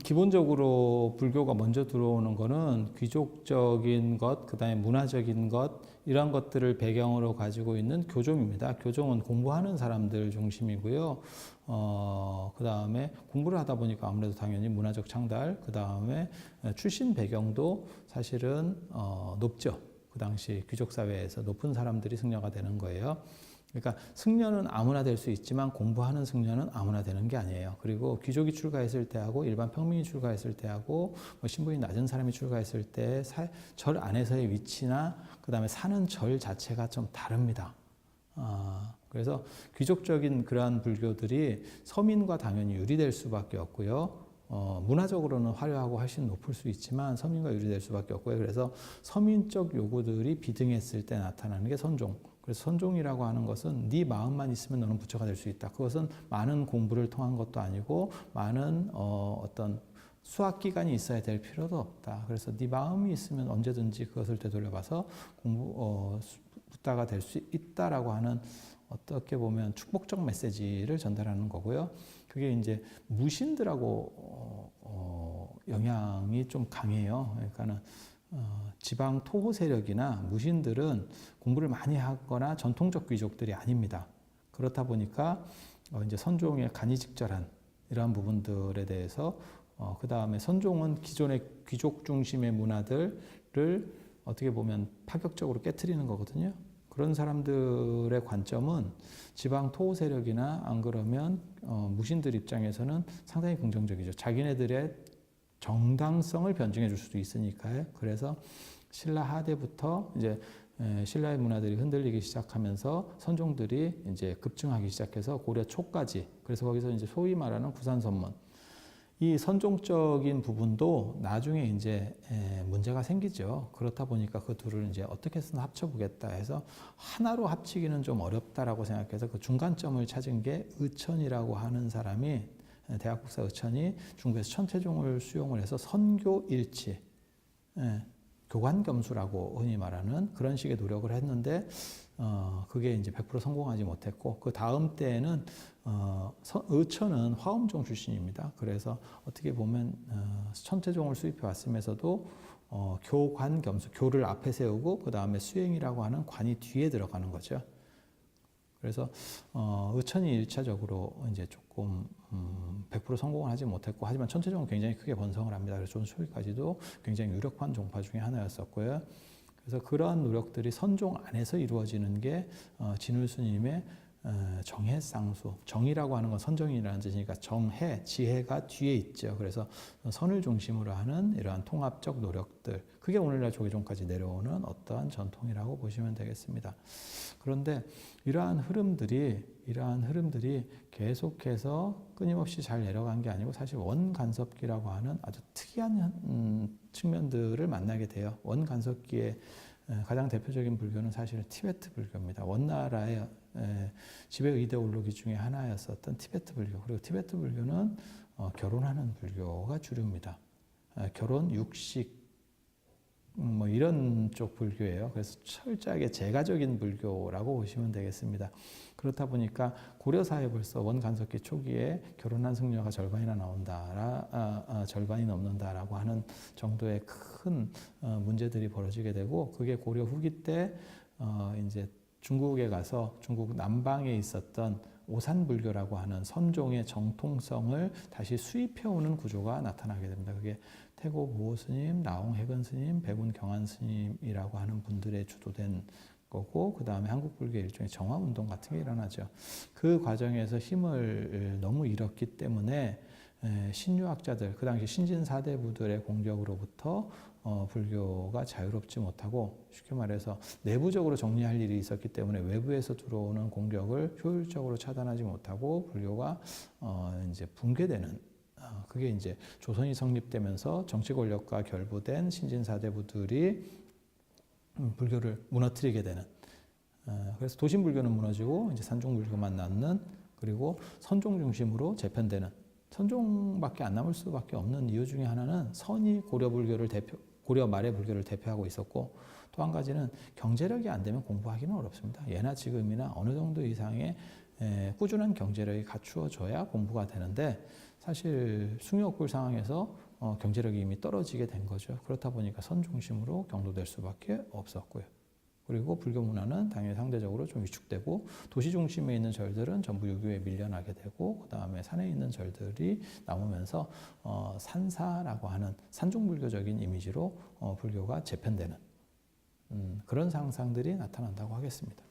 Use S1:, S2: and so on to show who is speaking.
S1: 기본적으로 불교가 먼저 들어오는 거는 귀족적인 것, 그 다음에 문화적인 것, 이런 것들을 배경으로 가지고 있는 교종입니다. 교종은 공부하는 사람들 중심이고요. 그 다음에 공부를 하다 보니까 아무래도 당연히 문화적 창달, 그 다음에 출신 배경도 사실은 높죠. 그 당시 귀족 사회에서 높은 사람들이 승려가 되는 거예요. 그러니까 승려는 아무나 될 수 있지만 공부하는 승려는 아무나 되는 게 아니에요. 그리고 귀족이 출가했을 때하고 일반 평민이 출가했을 때하고 뭐 신분이 낮은 사람이 출가했을 때 절 안에서의 위치나 그 다음에 사는 절 자체가 좀 다릅니다. 그래서 귀족적인 그러한 불교들이 서민과 당연히 유리될 수밖에 없고요. 문화적으로는 화려하고 훨씬 높을 수 있지만 서민과 유리될 수밖에 없고요. 그래서 서민적 요구들이 비등했을 때 나타나는 게 선종. 그래서 선종이라고 하는 것은 네 마음만 있으면 너는 부처가 될 수 있다. 그것은 많은 공부를 통한 것도 아니고 많은 어떤 수학 기간이 있어야 될 필요도 없다. 그래서 네 마음이 있으면 언제든지 그것을 되돌려봐서 부다가 될 수 있다라고 하는 어떻게 보면 축복적 메시지를 전달하는 거고요. 그게 이제 무신들하고 영향이 좀 강해요. 그러니까는 지방 토호 세력이나 무신들은 공부를 많이 하거나 전통적 귀족들이 아닙니다. 그렇다 보니까 이제 선종의 간이직절한 이러한 부분들에 대해서 그 다음에 선종은 기존의 귀족 중심의 문화들을 어떻게 보면 파격적으로 깨트리는 거거든요. 그런 사람들의 관점은 지방 토호 세력이나 안 그러면 무신들 입장에서는 상당히 긍정적이죠. 자기네들의 정당성을 변증해 줄 수도 있으니까요. 그래서 신라 하대부터 이제 신라의 문화들이 흔들리기 시작하면서 선종들이 이제 급증하기 시작해서 고려 초까지, 그래서 거기서 이제 소위 말하는 구산선문, 이 선종적인 부분도 나중에 이제 문제가 생기죠. 그렇다 보니까 그 둘을 이제 어떻게 해서 합쳐보겠다 해서 하나로 합치기는 좀 어렵다라고 생각해서 그 중간점을 찾은 게 의천이라고 하는 사람이, 대학국사 의천이 중국에서 천태종을 수용을 해서 선교일치, 교관겸수라고 흔히 말하는 그런 식의 노력을 했는데 그게 이제 100% 성공하지 못했고, 그 다음 때에는 의천은 화엄종 출신입니다. 그래서 어떻게 보면 천태종을 수입해 왔으면서도 교관겸수, 교를 앞에 세우고 그 다음에 수행이라고 하는 관이 뒤에 들어가는 거죠. 그래서 의천이 1차적으로 이제 조금 100% 성공을 하지 못했고, 하지만 천태종은 굉장히 크게 번성을 합니다. 그래서 존수기까지도 굉장히 유력한 종파 중에 하나였었고요. 그래서 그러한 노력들이 선종 안에서 이루어지는 게 진울스님의 정해쌍수, 정이라고 하는 건 선정이라는 뜻이니까 정해, 지혜가 뒤에 있죠. 그래서 선을 중심으로 하는 이러한 통합적 노력들, 그게 오늘날 조계종까지 내려오는 어떠한 전통이라고 보시면 되겠습니다. 그런데 이러한 흐름들이 계속해서 끊임없이 잘 내려간 게 아니고 사실 원간섭기라고 하는 아주 특이한 측면들을 만나게 돼요. 원간섭기의 가장 대표적인 불교는 사실 티베트 불교입니다. 원나라의 지배 이데올로기 중에 하나였었던 티베트 불교. 그리고 티베트 불교는 결혼하는 불교가 주류입니다. 결혼, 육식, 뭐 이런 쪽 불교예요. 그래서 철저하게 제가적인 불교라고 보시면 되겠습니다. 그렇다 보니까 고려사에 벌써 원간섭기 초기에 결혼한 승려가 절반이나 나온다, 절반이 넘는다라고 하는 정도의 큰 문제들이 벌어지게 되고, 그게 고려 후기 때 이제 중국에 가서 중국 남방에 있었던 오산불교라고 하는 선종의 정통성을 다시 수입해오는 구조가 나타나게 됩니다. 그게 태고 보호 스님, 나홍 해근 스님, 백운 경안 스님이라고 하는 분들의 주도된 거고, 그 다음에 한국 불교의 일종의 정화 운동 같은 게 일어나죠. 그 과정에서 힘을 너무 잃었기 때문에 신유학자들, 그 당시 신진 사대부들의 공격으로부터 불교가 자유롭지 못하고, 쉽게 말해서 내부적으로 정리할 일이 있었기 때문에 외부에서 들어오는 공격을 효율적으로 차단하지 못하고 불교가 이제 붕괴되는, 그게 이제 조선이 성립되면서 정치 권력과 결부된 신진 사대부들이 불교를 무너뜨리게 되는, 그래서 도신 불교는 무너지고 이제 산종 불교만 남는, 그리고 선종 중심으로 재편되는, 선종밖에 안 남을 수밖에 없는 이유 중에 하나는 선이 고려 말의 불교를 대표하고 있었고, 또 한 가지는 경제력이 안 되면 공부하기는 어렵습니다. 예나 지금이나 어느 정도 이상의 꾸준한 경제력이 갖추어져야 공부가 되는데 사실 숭유억굴 상황에서 경제력이 이미 떨어지게 된 거죠. 그렇다 보니까 선 중심으로 경도될 수밖에 없었고요. 그리고 불교 문화는 당연히 상대적으로 좀 위축되고 도시 중심에 있는 절들은 전부 유교에 밀려나게 되고 그 다음에 산에 있는 절들이 남으면서 산사라고 하는 산중불교적인 이미지로 불교가 재편되는 그런 상상들이 나타난다고 하겠습니다.